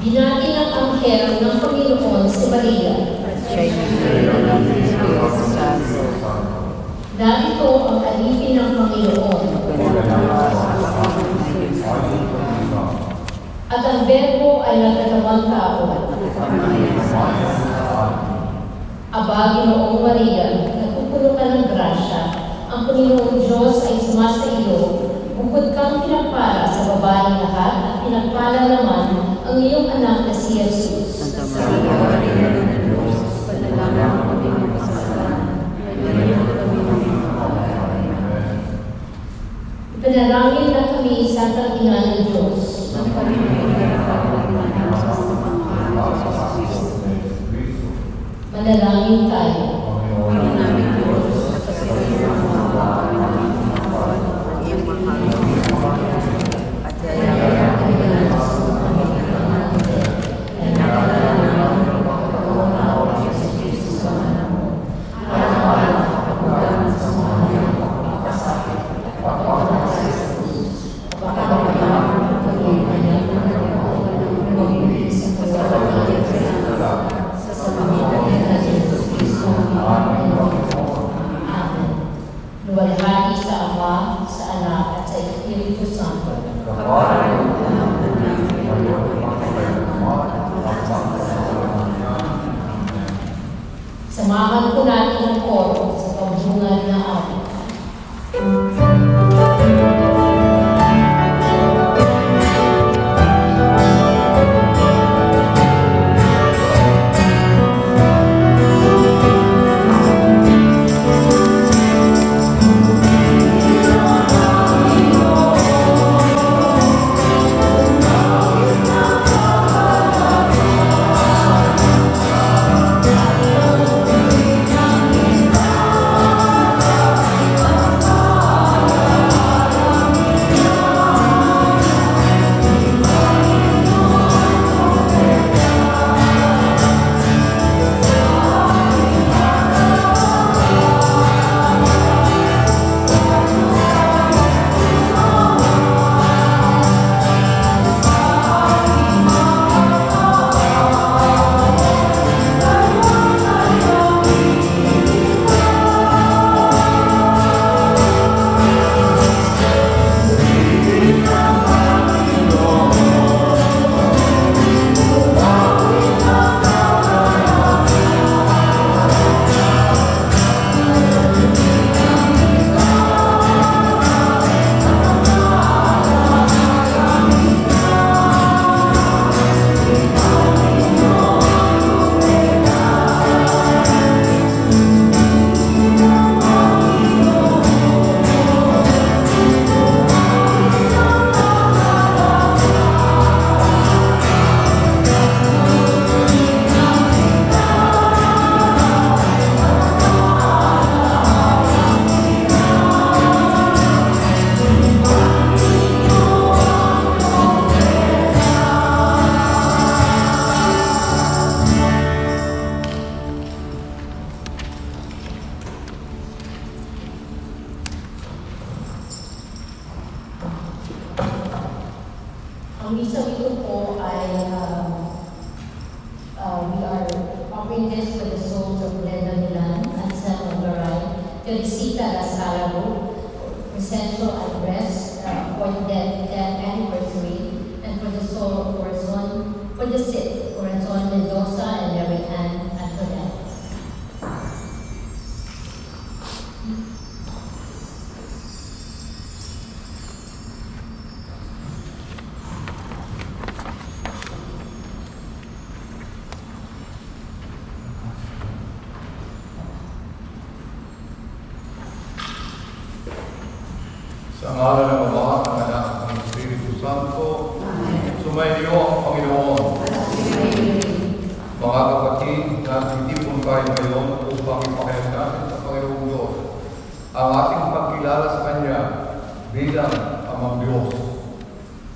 Binati ng anghel ng Panginoon si Maria. Siya'y nagdala ng Espiritu Santo. Narito ang alipin ng Panginoon. At ang Berbo ay nagkatawang tao. Aba, Ginoong Maria, nagpupuno ka ng grasya. Ang Panginoong Diyos ay sumasa iyo. Bukod kang pinagpala sa babaeng lahat at pinagpala naman ang iyong anak na si Jesus. Santa Maria, Maria ng Diyos, panalangin kami ng kasalanan, ngayon at kami ng kamatayan. Ipanalangin na kami, Santa Ina ng Diyos. Ang kami pinagpapaliwanag sa mga sa Kristo. Manalangin tayo. Panginoon namin Diyos, sa kasalanan ng mga babae ng mga kawan, iyong mahal at yayaman ang ilan sa mga panginoon ay nakalalang ng pagkakaroon siya sa Kristo sa anak mo. Alam ang kapagdaman sa mga iyong pagkakasakit at pagkakaroon sa Jesus. Pagkakaroon ng pagkakaroon ng pag-ibig sa pagkakaroon sa pamamagitan ng Jesus Kristo ang aming Panginoon. Amen. Luwalhati sa Ama, sa Anak, at sa Espiritu Santo. Samahan po natin ang koro sa pagbungad na awit. Ang isang ito po ay we are offering this for the souls of Glenda Milan, Anselmo Garay, Teresita Lazaro, Crescencio Andres, for the death anniversary, and for the soul of Corazon, for the sick, Corazon Mendoza and Mary Ann Antoinette. Sa ngalan ng Ama, ng Anak, ng Espiritu Santo, sumainyo ang Panginoon. Mga kapatid, nagtitipon tayo ngayon upang ipakayag natin sa Panginoong Diyos ang ating pagkilala sa Kanya bilang Amang Diyos.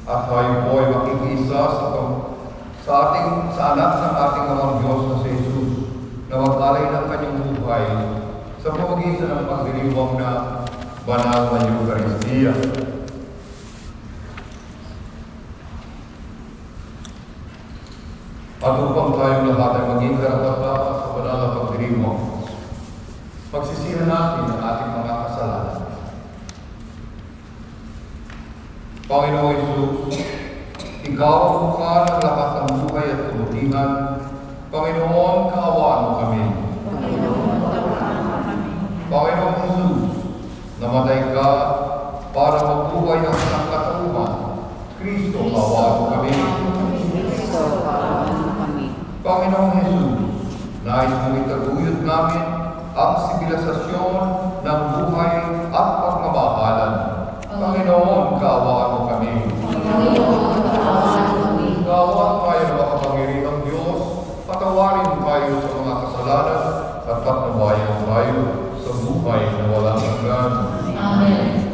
At tayo po ay makikisa sa anak ng ating Amang Diyos na si Jesus na mag-alay ng Kanyang buhay sa pamamagitan ng pagdiriwang na banal na Eucharistia. At upang tayong lahat ay maging karapat-dapat sa banal na pagdiring mo, pagsisihan natin ang ating mga kasalanan. Panginoon Jesus, Ikaw ang mukha ng lahat ng buhay at kabutihan. Panginoon, kaawaan mo kami. Panginoon Jesus, namatay ka para mabuhay ang sangkatauhan. Kristo, kaawaan mo kami. Panginoong Jesus, nais mong itaguyod namin ang sibilisasyon ng buhay at pagmamahalan. Panginoon, kaawaan mo kami. Kaawaan tayo ng makapangyarihang Diyos, patawarin tayo sa mga kasalanan at patnubayan tayo sa buhay na walang hanggan. Amen.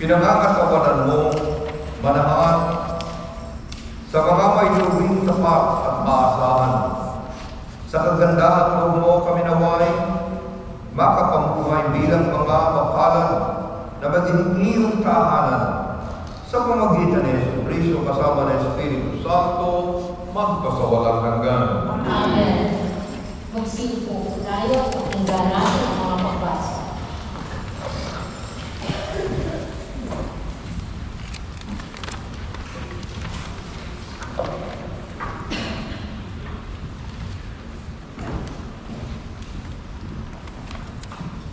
pinangangatawanan mo, manahan, sa mga may lubing tapat at maasahan Sa kagandahan loob mo kami naway, makapamuhay bilang mga mapalad na maging iyong tahanan sa pamagitan ni Jesucristo kasama ng Espiritu Santo, magpasawalang hanggan. Amen. Magsiupo tayo at hanggang natin ang mga pagbasa.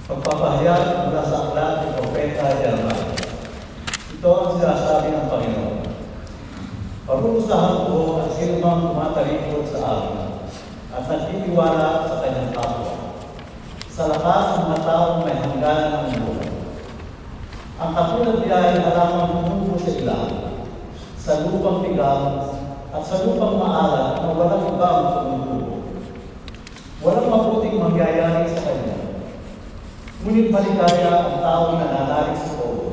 Pagpapahayag mula sa aklat ni Propeta Jeremiah. Ito ang sinasabi ng Panginoon. Parurusahan ko ang sinumang tumatalikod sa akin at nagtitiwala sa kanyang kapwa. Sa lakas ng mga taong may hangganan ng buhay. Ang katulad niya ay halamang tumubo sa ilang, sa lupang tigang at sa lupang maalat na walang ibang tumutubo. Walang mabuting mangyayari sa kanya. Ngunit maligaya ang taong nananalig sa Pogo.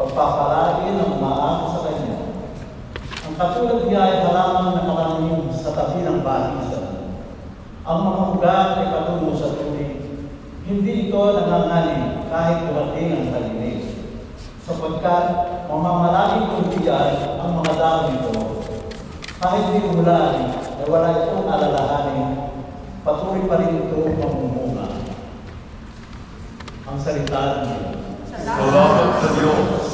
Pagpapalain ang umaako sa kanya. Ang katulad niya ay halamang nakalangin sa tabi ng balisan. Ang mga ugat ay patungo sa tubig. Hindi ito nanganganin kahit dumating ang talinig. Sapagkat mamamalagin kong diyan ang mga dahon nito. Kahit di umulan ay wala itong alalahanin, patuloy pa rin ito mamumunga. Ang salita ng Diyos. Salamat sa Diyos.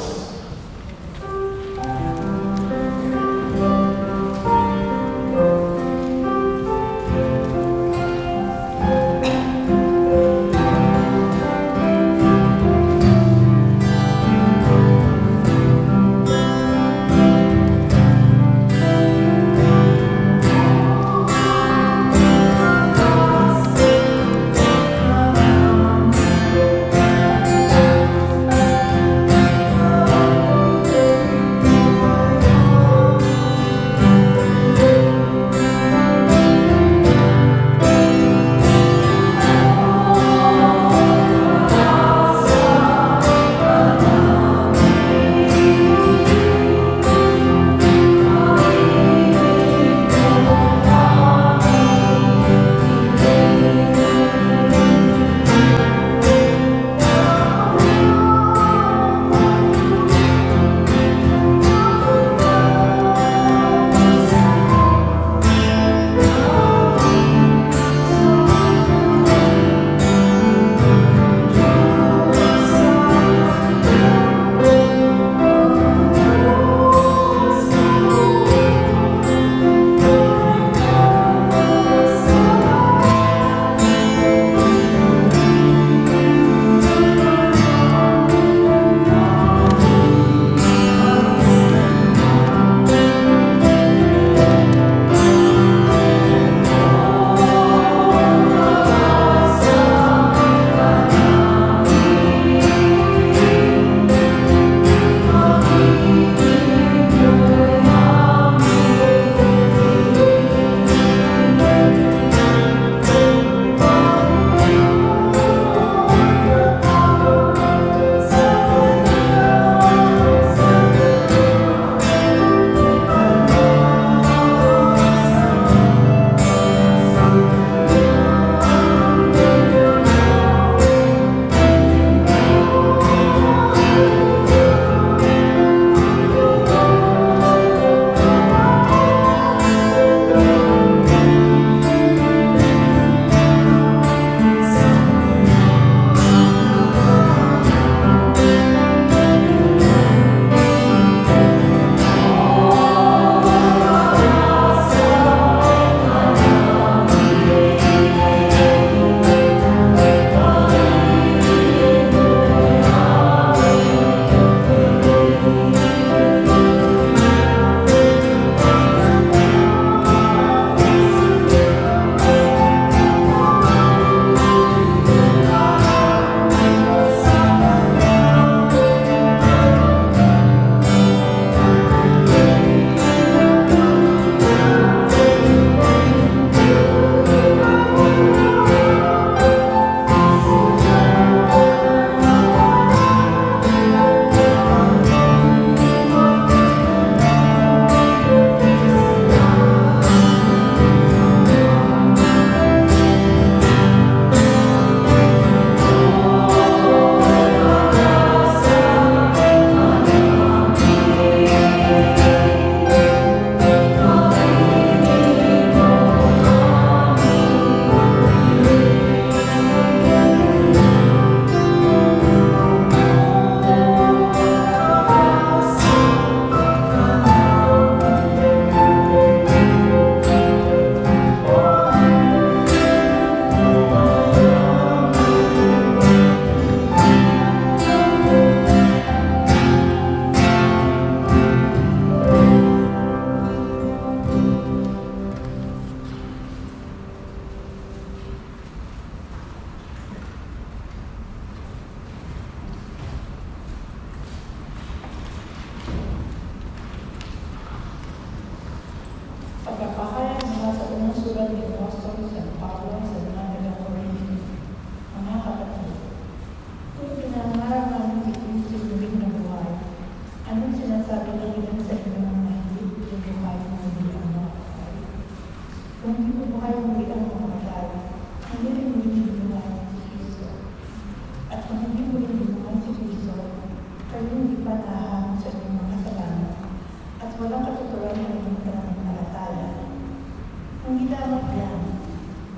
dapat yan.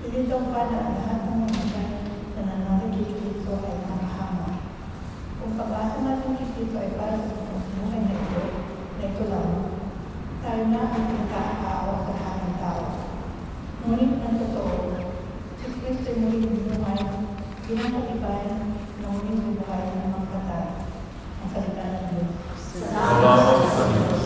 Hindi daw pala ang lahat ng mga na nananalig dito ay nakahama. Kung pag-asa natin dito ay para sa buhay na ito lang, tayo na ang nagkakaawa sa lahat ng tao. Ngunit ang totoo, si Kristo ay muling binuhay, ginakatibayan na muling binuhay ng mga patay, ang salita ng Diyos. Salamat sa Diyos.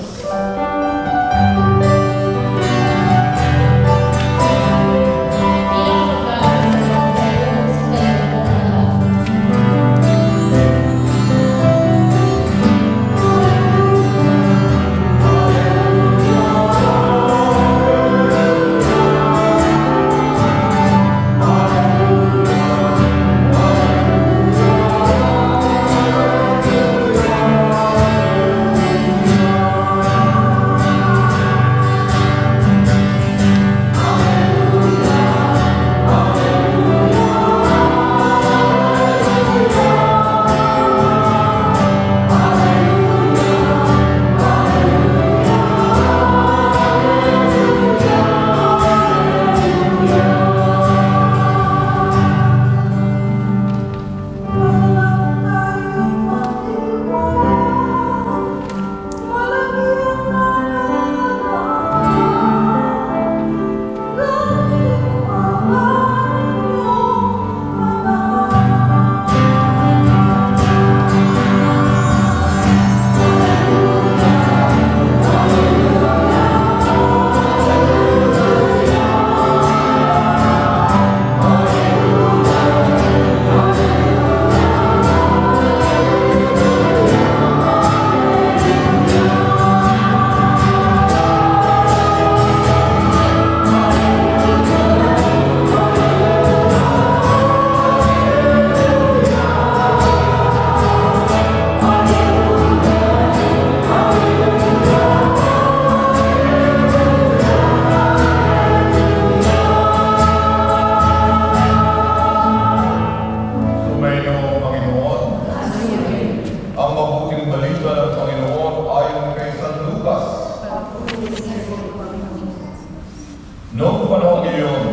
Noong panahon iyon,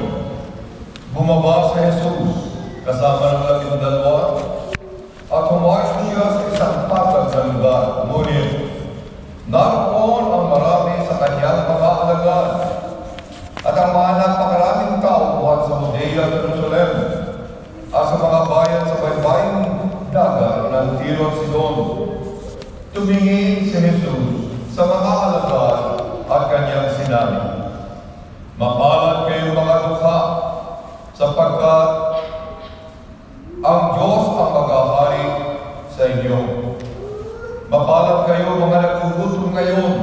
bumaba si Jesus kasama ng 12 at humayos siya sa isang patag na lugar. Ngunit, naroon ang marami sa kanyang mga alagad at ang mga napakaraming tao buhat sa Judea at Jerusalem at sa mga bayan sa baybaying dagat ng Tiro at Sidon. Tumingin si Jesus sa mga alagad at kanyang sinabi, "Mapalad kayo mga dukha, sapagkat ang Diyos ang maghahari sa inyo. Mapalad kayo mga nagugutom ngayon,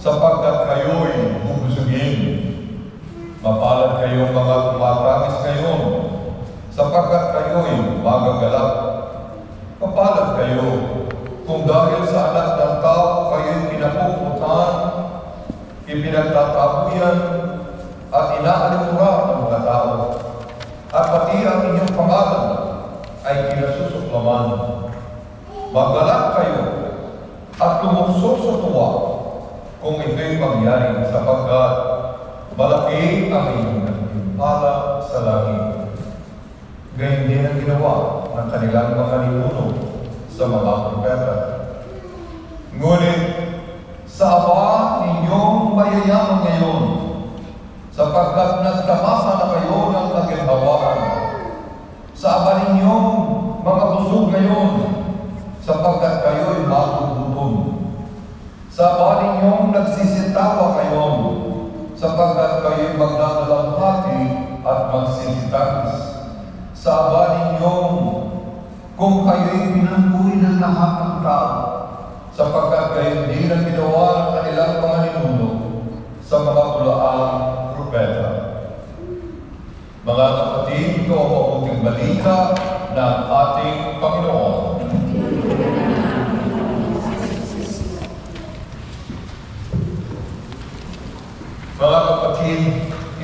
sapagkat kayo'y bubusugin. Mapalad kayo mga tumatangis ngayon, sapagkat kayo'y magagalak. Mapalad kayo kung dahil sa anak ng tao kayo'y pinapuputan, ipinagtatabuyan, at inaalimura ng mga tao, at pati ang inyong pangalan ay kinasusuklaman. Magalak kayo at tumuksok sa tuwa kung ito'y mangyari, sapagkat malaki ang inyong nagtimpala sa langit." Gayun din ang ginawa ng kanilang mga ninuno sa mga propeta. Ngunit sa aba ninyong mayayaman ngayon, sapagkat nagtamasa na kayo ng kaginhawaan. Sa aba ninyong mga busog ngayon, sapagkat kayo'y magugutom. Sa aba ninyong nagsisitawa ngayon, sapagkat kayo'y magdadalamhati at magsisitangis. Sa aba ninyong kung kayo'y pinangguin ng lahat ng tao, sapagkat kayo'y hindi na ginawa ng kanilang mga ninuno sa mga pulaang propeta. Mga kapatid, ito ang mabuting balita ng ating Panginoon. Mga kapatid,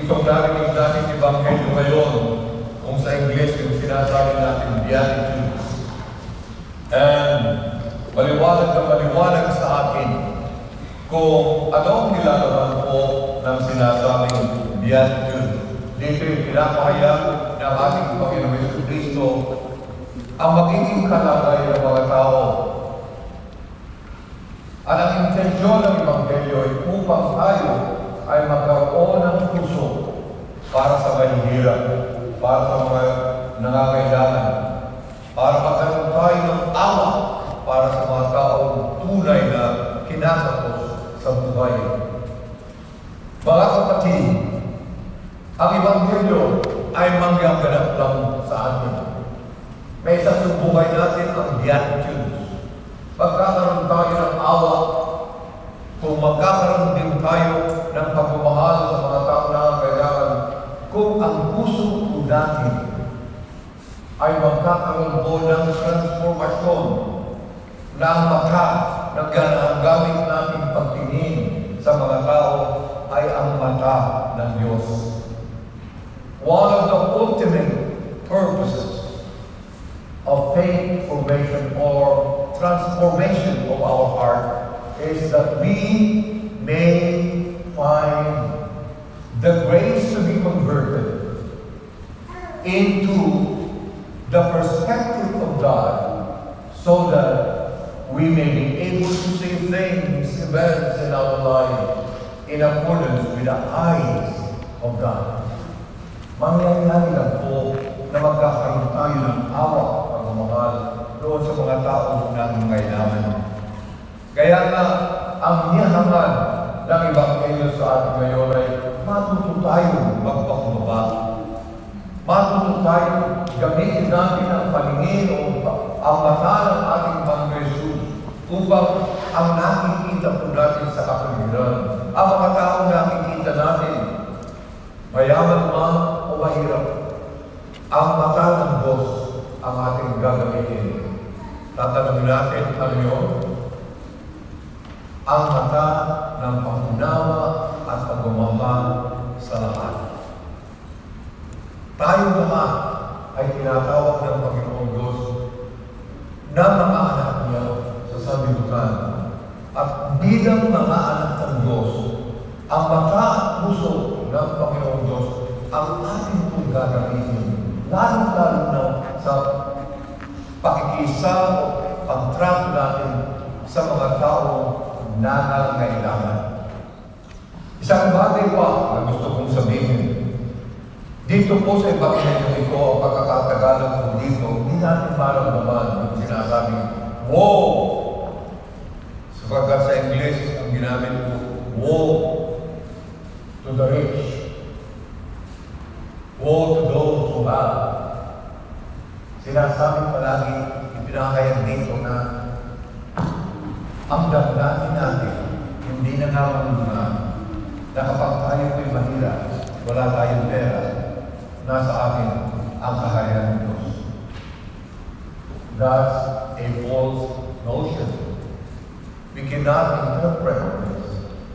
itong narinig natin Ebanghelyo ngayon, kung sa Ingles yung sinasabi natin Beatitudes. And maliwanag na maliwanag sa atin kung ano ang nilalaman po ng sinasabing Beatitude. Dito yung pinapahayag ng ating Panginoong Jesucristo ang magiging kalagay ng mga tao. At ang intensyon ng Ebanghelyo ay upang tayo ay magkaroon ng puso para sa mahihirap, para sa mga nangangailangan, para magkaroon tayo ng awa para sa mga taong tunay na kinakapos sa buhay. Mga kapatid, ang Ebanghelyo ay manggaganap lang sa atin. May isang buhay natin ang Beatitudes. Pagkakaroon tayo ng awa, kung magkakaroon din tayo ng pagmamahal sa mga taong nangangailangan, kung ang puso po natin ay magkakaroon po ng transformasyon na ang mata na gamit natin pagtingin sa mga tao ay ang mata ng Diyos. One of the ultimate purposes of faith formation or transformation of our heart is that we may find the grace to be converted into the perspective of God so that we may be able to see things, events in our life in accordance with the eyes of God. Mangyayari lang po na magkakaroon tayo ng awa at pagmamahal doon sa mga taong nangangailangan. Kaya nga, ang niyahangan ng Ebanghelyo sa atin ngayon ay matuto tayo magpakumbaba. Matuto tayo gamitin natin ang paningin o ang mata ng ating Panginoon Jesus upang ang nakikita po natin sa kapaligiran, ang mga taong nakikita natin, mayaman man o mahirap, ang mata ng Diyos ang ating gagamitin. Tatanungin natin, ano yun? Ang mata ng pangunawa at pagmamahal sa lahat. Tayo naman ay tinatawag ng Panginoong Diyos na mga anak niya sa sanlibutan. At bilang mga anak ng Diyos, ang mata at puso ng Panginoong Diyos ang ating pong gagamitin. Lalo-lalo na sa pakikisa o pagtrato natin sa mga taong nangangailangan. Isang bagay pa na gusto kong sabihin. Dito po sa Ebanghelyo ito, ang pagkakatagalan po dito, hindi natin maramdaman yung sinasabi, woe! Sapagkat sa English, ang ginamit po, woe to the rich. Woe to those who have. Sinasabi palagi, ipinakayag dito na ang damdamin natin, hindi na nga manunungan na kapag tayo ko'y mahirap, wala tayong pera, nasa atin ang kaharian ng Diyos. That's a false notion. We cannot interpret this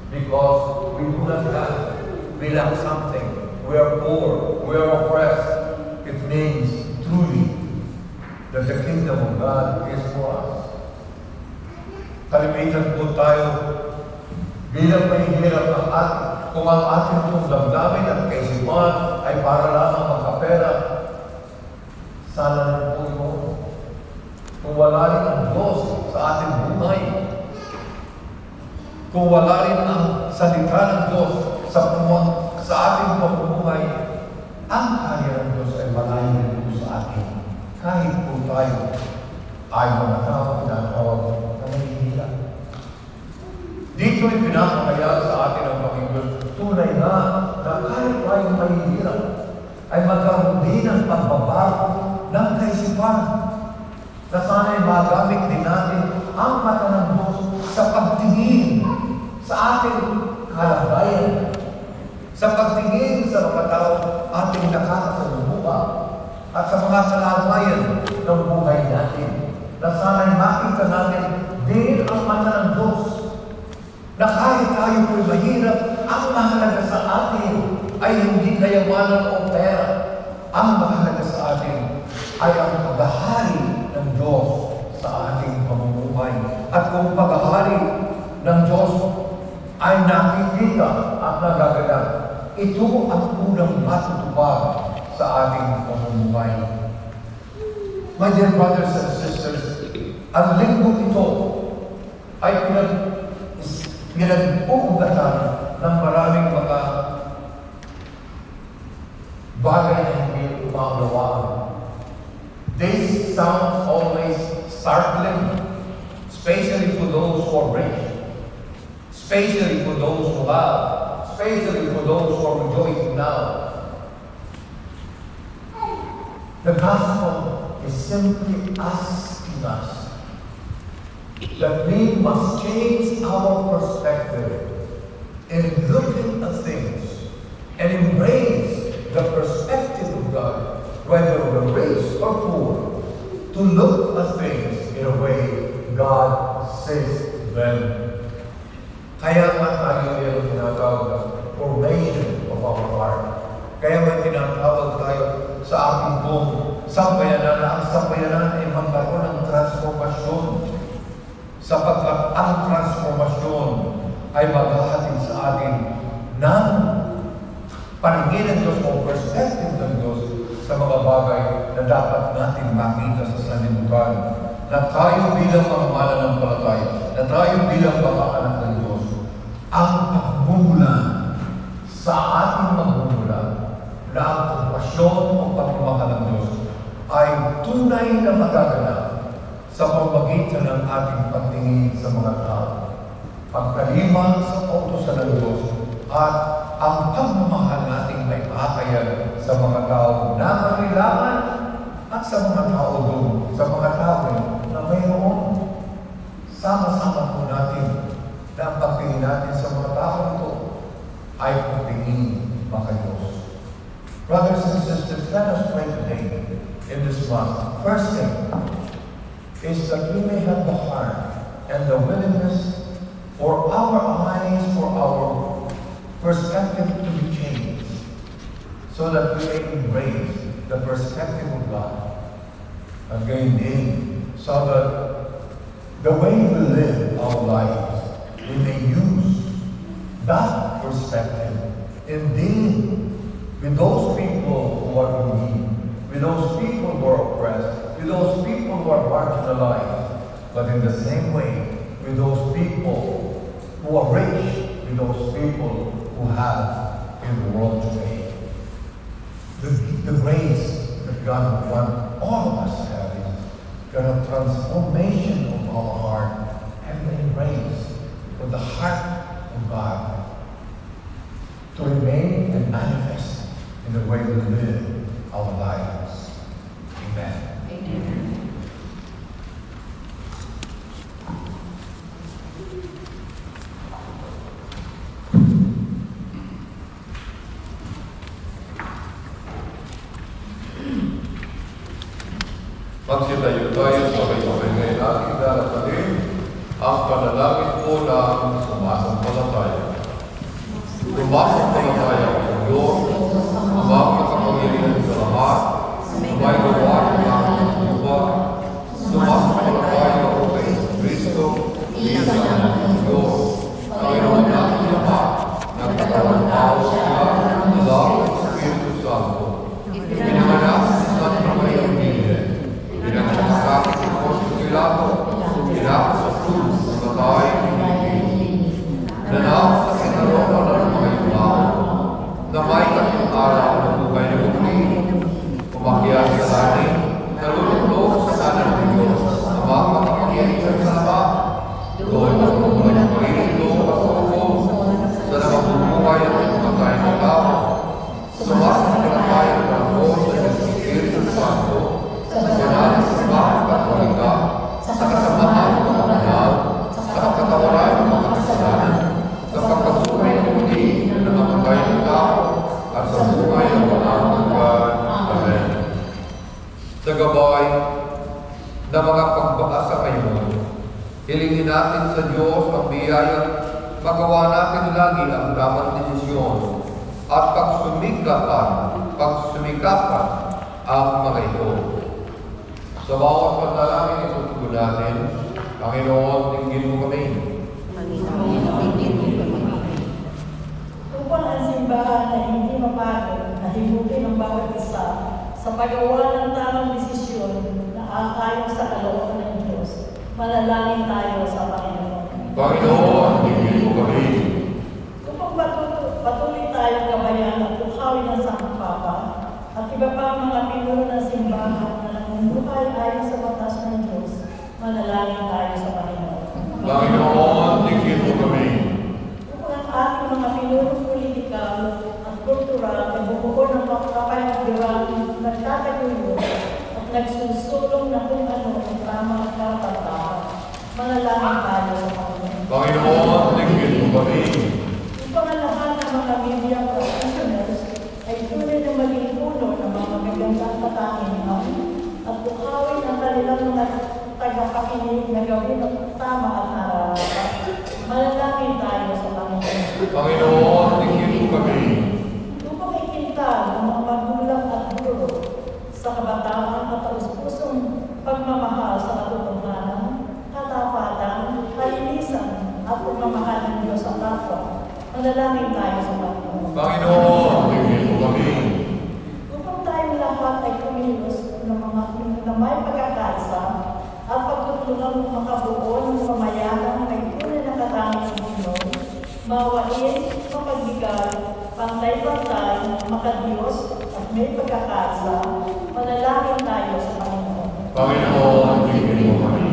because we do not have. We lack something. We are poor. We are oppressed. It means truly that the kingdom of God is for us. Kalimitan po tayo bilang mahihirap ang atin. Kung ang ating itong damdamin at kaisipan ay para lamang magkapera, sana na po ito. Kung wala rin ang Diyos sa ating buhay, kung wala rin ang salita ng Diyos sa ating pamumuhay, ang kaya ng Diyos ay malayo rin po sa atin. Kahit po tayo ay mga tao na tawag na mahihirap. Dito ay pinapakaya sa atin ang Panginoon. Tunay na kahit tayo mahihirap, ay magkaroon din ang pagbabago ng kaisipan. Na sana'y magamit din natin ang mata ng Diyos sa pagtingin sa ating kalagayan, sa pagtingin sa mga tao ating nakakasalubungan at sa mga kalagayan ng buhay natin. Na sana'y makita natin din ang mata ng Diyos na kahit tayo po'y mahirap, ang mahalaga sa atin ay hindi kayamanan o pera. Ang mahalaga sa atin ay ang paghahari ng Diyos sa ating pamumuhay. At kung paghahari ng Diyos ay nakikita at nagaganap, ito ang unang matutupad sa ating pamumuhay. My dear brothers and sisters, ang linggong ito ay pinag-uugatan ng maraming mga bagay na hindi umaunawaan. This sounds always startling, especially for those who are rich, especially for those who have, especially for those who are rejoicing now. The gospel is simply asking us that we must change our perspective in looking at things and embrace the perspective of God, whether we're rich or poor, to look at things in a way God sees them. Kaya nga tayo yung tinatawag na formation of our heart. Kaya may tinatawag tayo sa ating buong sambayanan na ang sambayanan ay magkaroon ng transformasyon. Sapagkat ang transformasyon ay maghahatid sa atin ng paningin ng Diyos o perspective ng Diyos sa mga bagay na dapat natin makita sa sanlibutan. Na tayo bilang mga mananampalataya, na tayo bilang mga anak ng Diyos, ang pagmumula sa ating magmumula na ang kompasyon o pagmamahal ng Diyos ay tunay na magaganap sa pamamagitan ng ating pagtingin sa mga tao, pagkalima sa kautusan ng Diyos, at ang pagmamahal nating may paakayan sa mga tao na kailangan at sa mga tao doon, sa mga tao na mayroon. Sama-sama po natin na ang pagtingin natin sa mga tao ito ay pagtingin makayos. Brothers and sisters, let us pray today in this month. First thing is that we may have the heart and the willingness for our eyes, for our perspective to be changed, so that we may embrace the perspective of God. Again, so that the way we live our lives, we may use that perspective in dealing with those people who are in need, with those people who are oppressed, with those people who are marginalized, but in the same way, with those people who are rich, with those people who have in the world today. The grace that God would want all of us to have is the transformation of our heart and the embrace of the heart of God to remain and manifest in the way we live our lives. Amen. Amen. Magsitayo tayo sabay-sabay ngayon ating darating ang panalangin po ng sumasampalataya. Sumasampalataya ang Diyos, ang makapangyarihan sa lahat, may gawa ng aking lupa. Sumasampalataya ako kay Kristo, bilang anak ng Diyos, Panginoon natin lahat, nagkatawang tao sila, ng Espiritu Santo. Pinanganak sa Santa Maria Virgen, pinanganak sa Poncio Pilato, pinako sa krus, namatay, nanap sa sinaroon ng mga tao, na may tatlong araw na buhay na muli, umakyat sa langit, nalulunok sa kanan ng Diyos, na makapangyarihan sa lahat, doon ang mga Espiritu at Hukom, sa nakabubuhay at namatay na tao, sumasampalataya ng Diyos at Espiritu Santo, sa banal sa mga Katolika, sa kasamahan ng mga banal, sa kapatawaran ng mga kasalanan, sa pagkasuhay ng muli ng namatay ng tao, at sa buhay ng walang hanggan. Amen. Sa gabay na mga pagbasa ngayon, hilingin natin sa Diyos ang biyaya, magawa natin lagi ang tamang desisyon at pagsumikapan ang mga ito. Sa bawat panalangin itutugon natin, Panginoon, tingin mo kami. Upang ang simbahan ay bawat isa sa paggawa ng tamang desisyon na ayon sa kalooban ng Diyos. Manalangin tayo sa Panginoon. Panginoon, tingin mo kami. Upang patuloy tayong gabayan at buhawi ng Sangka Papa at iba pang mga pinuno ng simbahan na namumuhay ayon sa batas ng Diyos, manalangin tayo sa Panginoon. Panginoon, tingin mo kami. Upang ang ating mga pinunong politikal at kultural ay bumuo ng kapayapirang nagtataguyod at nagsusulong na kung ano ang tama at kapatahan, manalangin tayo sa Panginoon. Panginoon, tingin mo kami. Upang ang lahat ng mga media practitioners ay tunay na maging puno ng mga magagandang katangian at buhawin ang kanilang mga tagapakinig na gawin ang tama at nararapat. Manalangin tayo sa Panginoon. Panginoon, tingin mo kami. Upang ikintal ang mga magulang at guro sa kabataan at taus-pusong pagmamahal sa katotohanan, katapatan, kalinisan at pagmamahal ng Diyos sa kapwa. Manalangin tayo sa Panginoon. Panginoon, tingin mo kami. Upang tayong lahat ay kumilos na may pagkakasa at pagtutulungan makabuo ng pamayanan ay tunay na katanging mundo, mawain, mapagbigay, pantay-pantay, makadiyos at may pagkakasa, manalangin tayo sa Panginoon. Panginoon, tingin mo kami.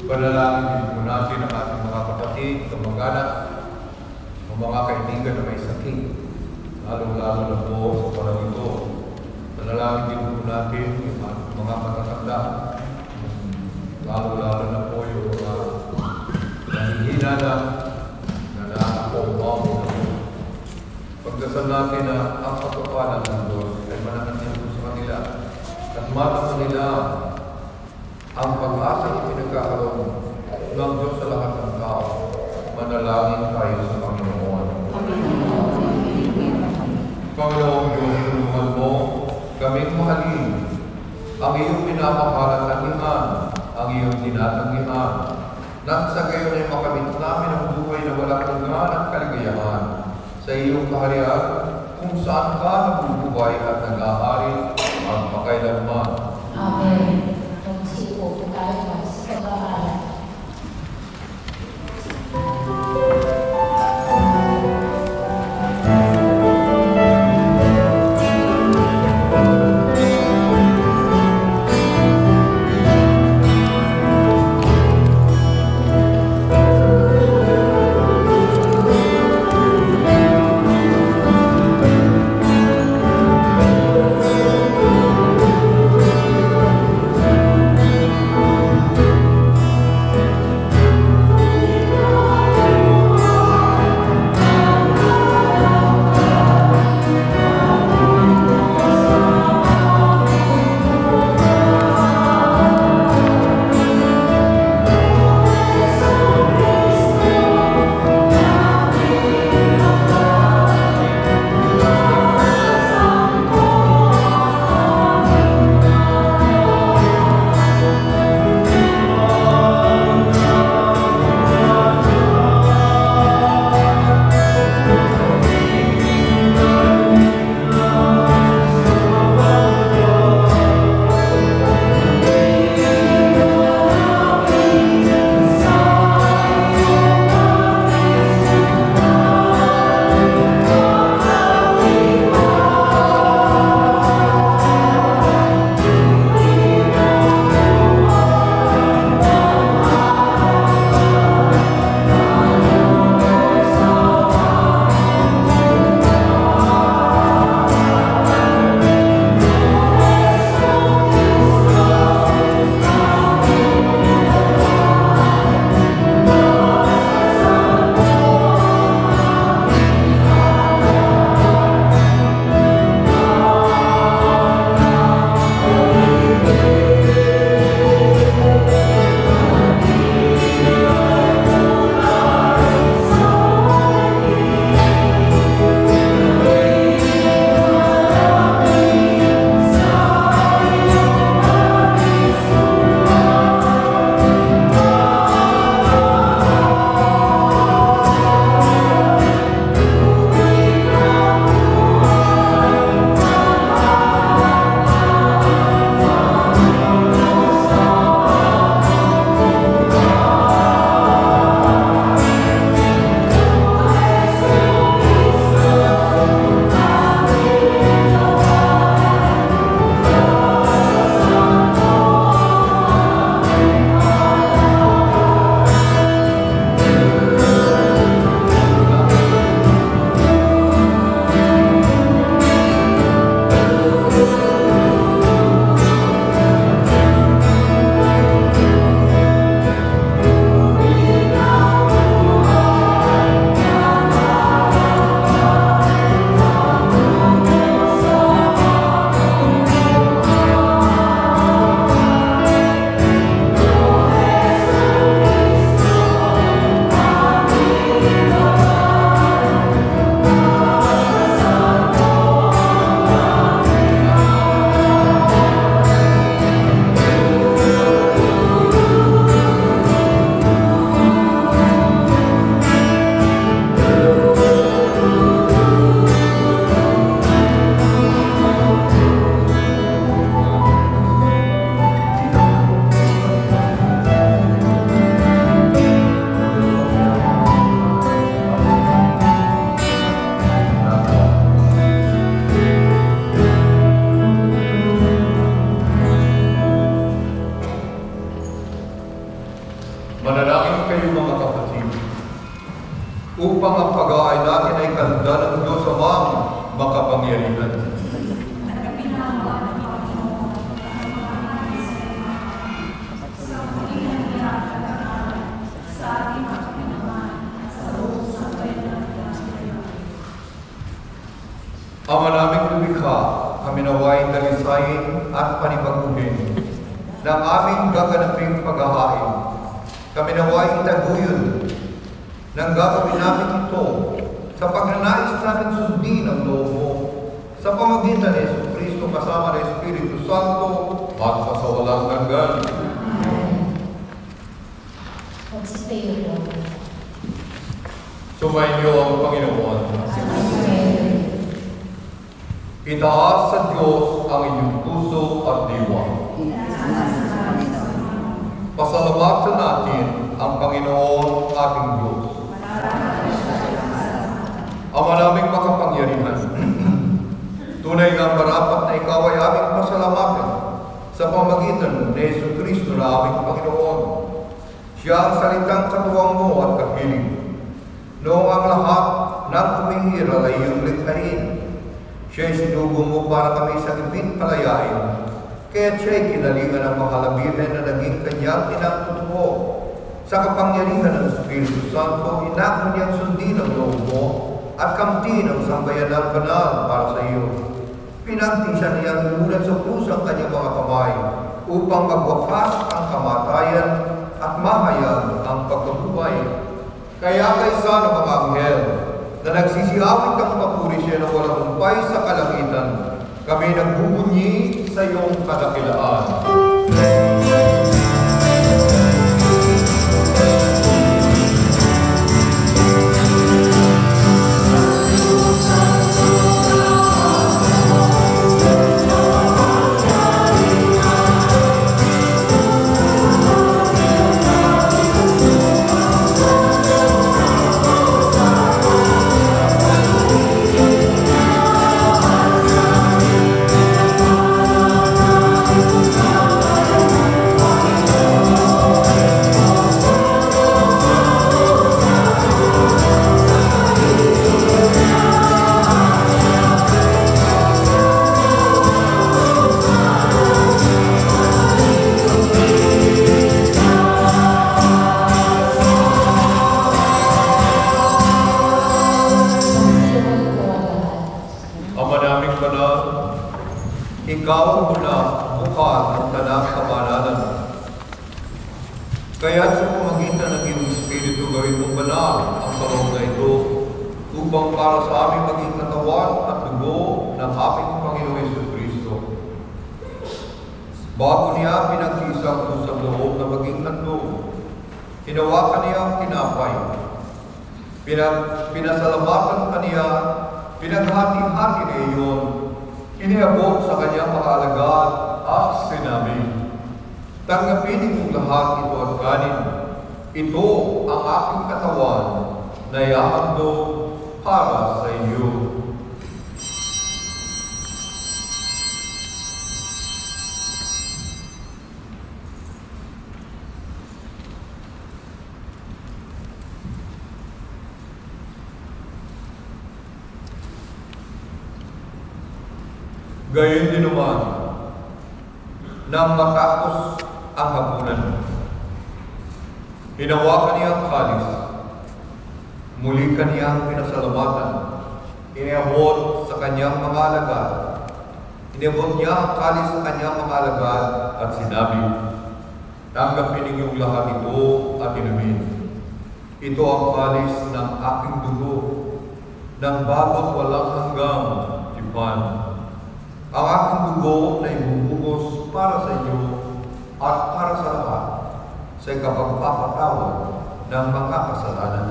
Panalangin po natin ang ating mga kapatid, kamag-anak, ang mga kaibigan na may sakit, lalong-lalo na po sa parang ito. Panalangin din po natin yung mga matatanda, lalong-lalo na po yung mga nahihina na nakakapong pagdasal natin na ang katotohanan ng Diyos ay mananatin po sa kanila at matang nila ang pag-asa na pinagkakaroon ng Diyos sa lahat ng tao. Manalangin tayo sa Panginoon. Panginoong Diyos, tulungan mo kaming mahalin ang iyong pinapakaratanihan, ang iyong tinatanggihan, nang sa gayon ay makamit namin ang buhay na walang hanggan at kaligayahan sa iyong kaharian kung saan ka nabubuhay at nag-aari magpakailanman. Amen. Magsipo po tayo sa pag-aaral. itinakanda ng Diyos Amang makapangyarihan. Ama naming lumikha, kami naway dalisayin at panibaguhin ng aming gaganaping paghahain. Kami naway itaguyon ng gagawin namin ito sa pagnanais namin sundin ang loob mo sa pamagitan ni Jesucristo kasama ng Espiritu Santo at sa walang hanggan. Magsistayo po. Sumainyo ang Panginoon. Itaas sa Diyos ang inyong puso at diwa. Pasalamatan natin ang Panginoon ating Diyos. Ama naming makapangyarihan, tunay nga marapat na ikaw ay aming pasalamatan sa pamagitan ni Jesucristo na aming Panginoon. Siya ang salitang katuwang mo at kapiling. Noong ang lahat ng humihiral ay iyong likhain, siya'y sinugo mo para kami sa ipin palayain, kaya siya'y kinalingan ng mga labihin na naging kanyang inangtutuo. Sa kapangyarihan ng Espiritu Santo, inako niyang sundin ang loob mo at kamtin ang sambayanan banal para sa iyo. Pinagtisan niyang lumunan sa krus ang kanyang mga kamay upang magwakas ang kamatayan at mahayag ang pagkabuhay. Kaya kaysa ng mga anghel na nagsisiawit ang papuri siya na walang humpay sa kalangitan, kami nagbubunyi sa iyong kadakilaan. Ikaw muna bukas ang tanang kabanalan. Kaya sa pamagitan ng iyong Espiritu gawin mo banal ang kaloob na ito upang para sa aming maging katawan at dugo ng aming Panginoon Jesucristo. Bago niya pinagkisang kusang loob na maging handog, hinawakan niya ang tinapay. Pinasalamatan kaniya, pinaghati-hati niya iyon, iniabot sa kanyang mga alagad at sinabi, tanggapin ninyong lahat ito at kanin. Ito ang aking katawan na ihahandog para sa inyo. Gayon din naman, nang matapos ang hapunan, hinawakan niya ang kalis, muli kaniyang pinasalamatan, iniabot sa kanyang mga alagad. Iniabot niya ang kalis sa kanyang mga alagad at sinabi, tanggapin ninyong lahat ito at inumin. Ito ang kalis ng aking dugo, ng bago't walang hanggang tipan. Ang aking dugo na ibubugos para sa inyo at para sa lahat sa ikapagpapatawad ng mga kasalanan.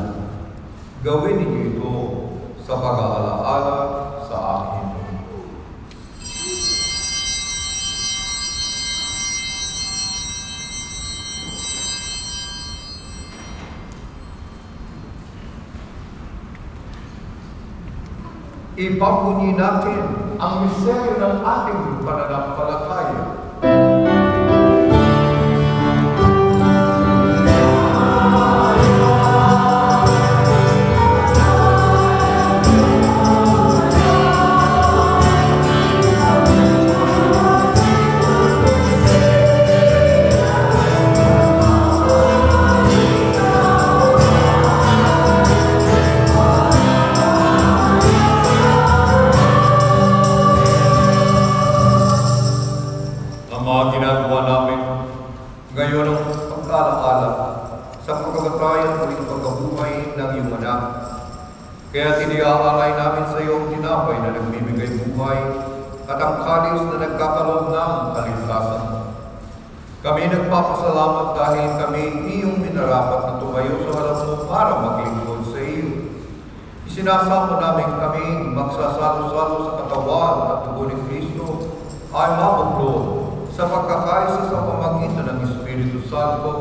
Gawin ninyo ito sa pag-aalaala sa akin. Ipagpunyi natin ang misteryo ng ating pananampalataya. buhay at ang kalis na nagkakaloob ng kaligtasan. Kami nagpapasalamat dahil kami iyong minarapat na tumayo sa harap mo para maglingkod sa iyo. Isinasamo namin kami magsasalo-salo sa katawan at dugo ni Kristo ay mabuklod sa pagkakaisa sa pamagitan ng Espiritu Santo.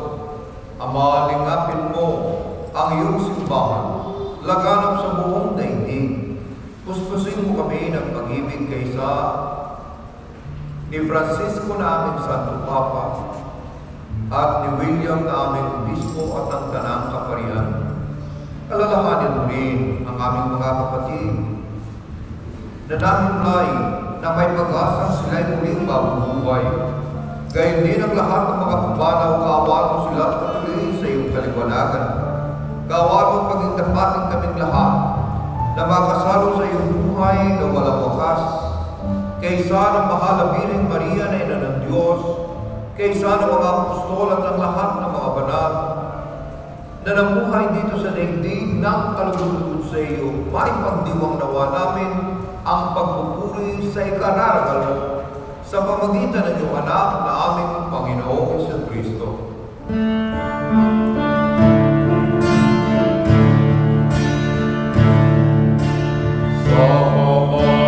Ama, lingapin mo ang iyong simbahan, laganap sa buong daigdig. Puspusin mo kami ng pag-ibig kaysa ni Francisco na aming Santo Papa at ni William na aming Obispo at ang Tanang Kaparian. Alalahanin mo rin ang aming mga kapatid na nahinlay na may pag-asang sila'y muling mabubuhay. Gayon din ang lahat ng mga pumanaw, kaawaan mo sila at patuloy sa iyong kaliwanagan. Kaawaan mo paging dapatin kaming lahat na makasalo sa iyong buhay na walang wakas. Kaysa ng mahal na Birheng Maria na Ina ng Diyos, kaysa ng mga apostol at ang lahat ng mga banal na namuhay dito sa daigdig ng kalugod sa iyo, maipagdiwang nawa namin ang pagpupuri sa ikararangal mo sa pamagitan ng iyong anak na aming Panginoong Jesucristo. Sa pamamagitan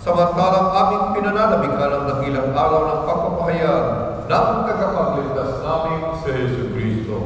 samantalang aming pinananabikhan ang dakilang araw ng pagpapahayag ng tagapagligtas namin si Jesu Cristo.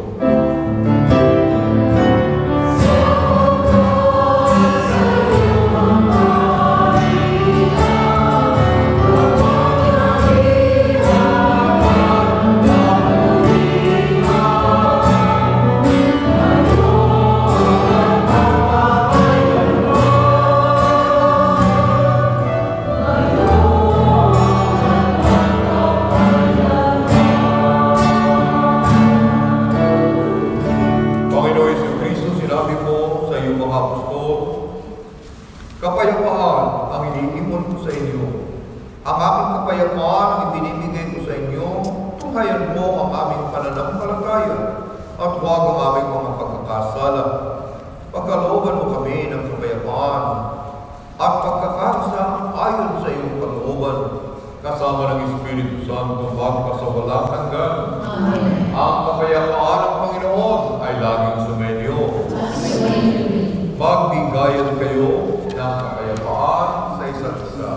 Kapayapaan ang iniipon ko sa inyo. Ang aming kapayapaan ang ibinibigay ko sa inyo. Tunghayan mo ang aming pananampalataya at huwag ang aming mga pagkakasala. Pagkalooban mo kami ng kapayapaan at pagkakaisa ayon sa iyong kalooban kasama ng Espiritu Santo magpasawalang hanggan. Amen. Ang kapayapaan ng Panginoon ay laging sumenyo. Magbigayan kayo ng kapayapaan sa isa't isa.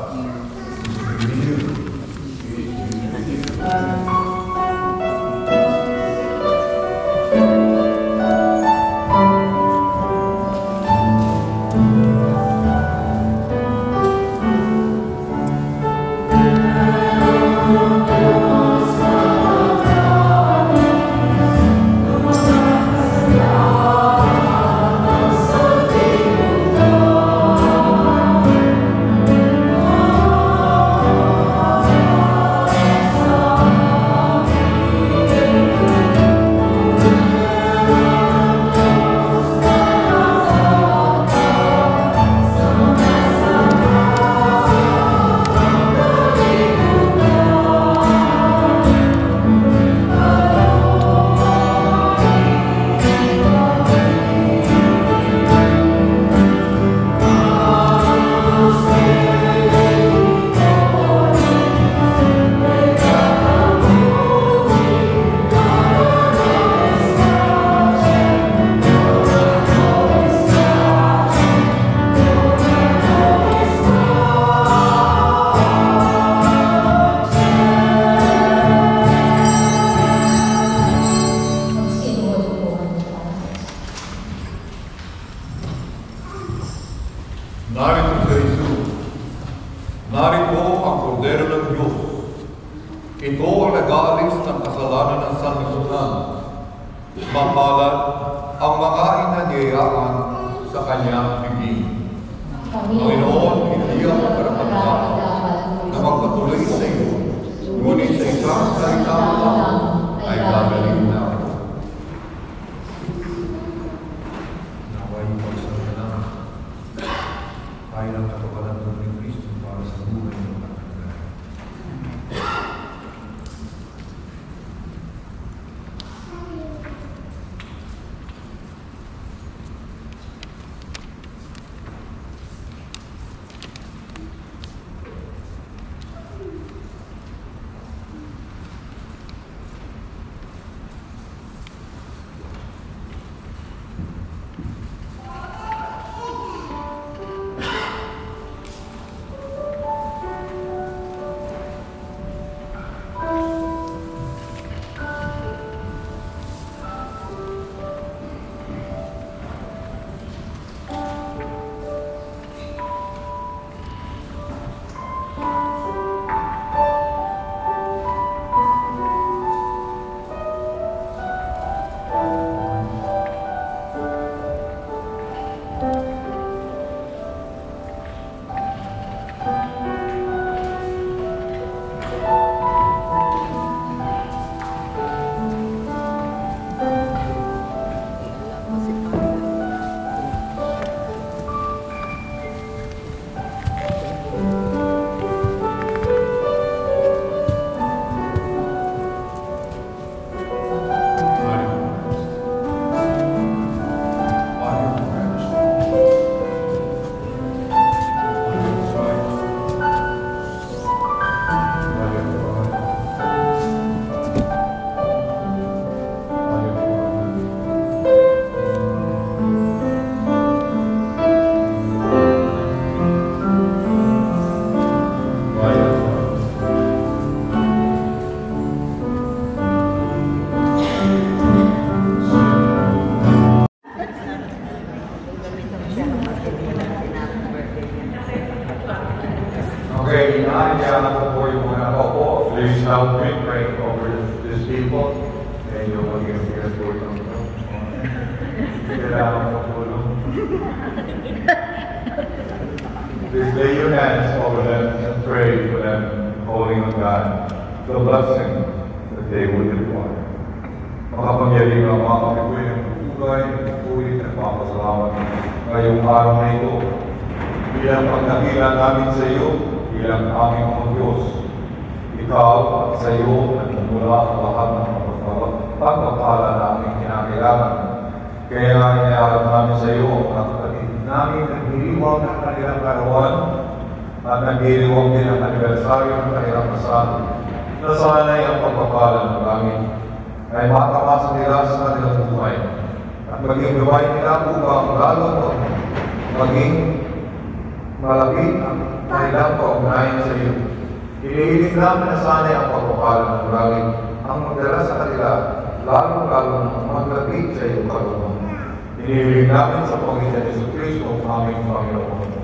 Narito si Jesus. Narito ang Kordero ng Diyos. Ito ang nag-aalis ng kasalanan ng sanlibutan. Mapalad ang mga inanyayahan sa kanyang bibig. Panginoon, hindi ako karapat-dapat na magpatuloy sa iyo. Ngunit sa isang salita mo lang ay gagaling na ako. Naway pagsalita namin. Kaya ng katukalan ni Kristo para sa buhay ng mga kagaya. Okay, inaanyayahan ko po yung mga opo. Please help me pray over these people. And yung mag-iingat po ito. Kailangan ko tulong. Please lay your hands over them and pray for them, calling on God, the blessing that they will require. Makapangyari ng mga kapitulay ng pagtugay, ulit at papasalamat ngayong araw na ito. Bilang pagkakila namin sa iyo, bilang aming mga Diyos, ikaw at sa iyo nagmumula ang lahat ng pagpapala na aming kinakailangan. Kaya inaharap namin sa iyo ang mga kapatid namin naghiriwang ng kanilang karawan at naghiriwang din ang anibersaryo ng kanilang kasal. Nasanay ang pagpapala ng langit ay matakasa nila sa kanilang buhay at maging gaway nila upang lalo maging malapit ang kanilang kaugnayan sa iyo. Hinihiling namin na sanay ang pagpapala ng langit ang magdala sa kanila lalo maglapit sa iyong kalooban. Hinihiling namin sa Panginoon Jesucristo ang aming Panginoon.